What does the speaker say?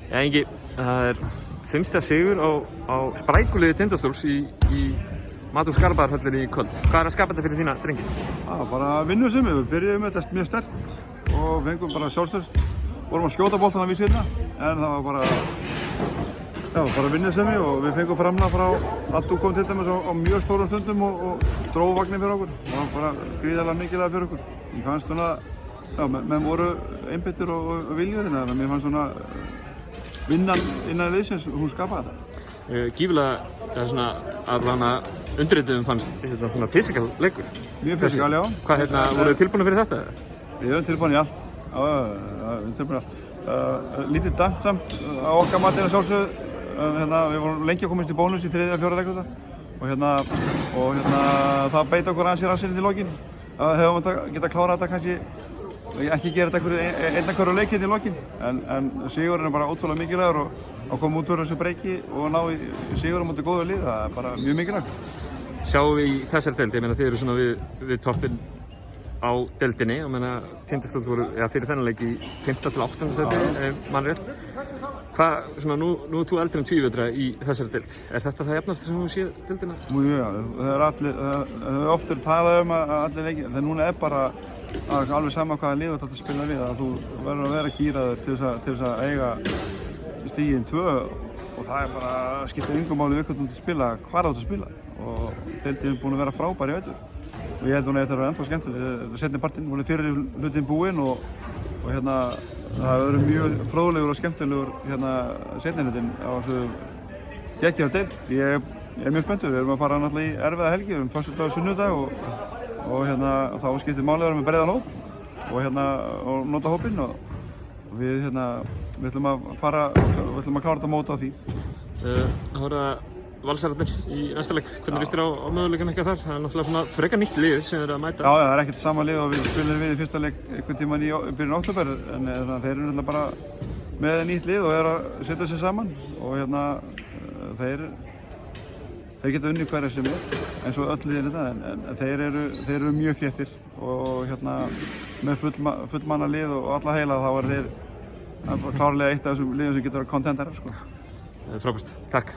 Ja, Ingi, það er 5 stiga sigur á sprækuliði Tindastóls í Matús Garðabæjarhöllinni í kvöld. Hvað er að skapa þetta fyrir þína drengi? Bara vinnusemi. Við byrjuðum með þetta mjög sterkt og fengum bara sjálfstraust. Vorum að skjóta boltana við sérna, en það var bara vinnusemi og við fengum framlag frá Addu kom til dæmis á mjög stórum stundum og dró vagninn fyrir okkur. Það var bara gríðarlega mikilvægt fyrir okkur. Ég fannst svona, menn voru einbeittir og viljur hérna, en mér fannst svona vinnan innan liðsins, hún skapaði þetta. Gífurlega svona allavega undirrituðum fannst þetta svona fysikal leikur. Mjög fysikal, já. Hvað voru þið tilbúinir fyrir þetta? Við erum tilbúin í allt. Við erum tilbúin í allt. Lítið dæmt samt á okkar matinn að sjálfsögðu. Við vorum lengi að komast í bónus í 3. og 4. leikluta og það beit okkur aðeins í rassinni til lokin. Hefðum við getað klárað þetta kannski ekki gera þetta einn hverju leikinn í lokin, en sigurinn er bara ótrúlega mikilvægur og að koma út úr þessu breiki og ná í sigurum út í góðu lið, það er bara mjög mikilvægt. Sjáum við í þessari deild, ég meina þið eru svona við toppinn á deildinni, ég meina Tindastóll voru fyrir þennan leik í 5. til 8. sæti, mann rétt. Hvað, svona nú er þú eldri en tvívetra í þessari deild. Er þetta það jafnasta sem þú séð deildina? Mjög, það hefur oft verið talað að allir leikir, en núna er bara alveg sama hvaða lið þú átt að spila við, að þú verður að vera gíraður til þess að eiga stigin 2 og það er bara skiptir engu máli við hvernig þú spila, hvar þú átt að spila og deildin er búin að vera frábær í vetur og ég held að hún eigi að vera ennþá skemmtileg. Seinni partinn, hún er fyrir hlutin búinn og það verður mjög fróðlegur og skemmtilegur seinni hlutin á þessu geggjaða deild. Ég er mjög spenntur, við erum að fara náttúrulega í erfiða helgi, við erum föstudag og sunnudag og þá skiptir máli að vera með breiðan hóp og nota hópinn og við ætlum að klára þetta mót á því. Það voru Valsararnir í næsta leik. Hvernig líst þér á möguleikann ykkar þar? Það er náttúrulega svona frekar nýtt lið sem þeir eru að mæta. Já, það er ekkert sama lið og við spilum við í fyrsta leik einhvern tímann í byrjun október, en þeir eru náttúrulega bara með nýtt lið og eru að setja sig saman og þeir geta unnið hverja sem eins og öll liðin þetta, en þeir eru mjög þéttir og með fullmanna lið og alla heila þá eru þeir klárlega eitt af þessum liðum sem getur að vera kontenderar. Frábært, takk.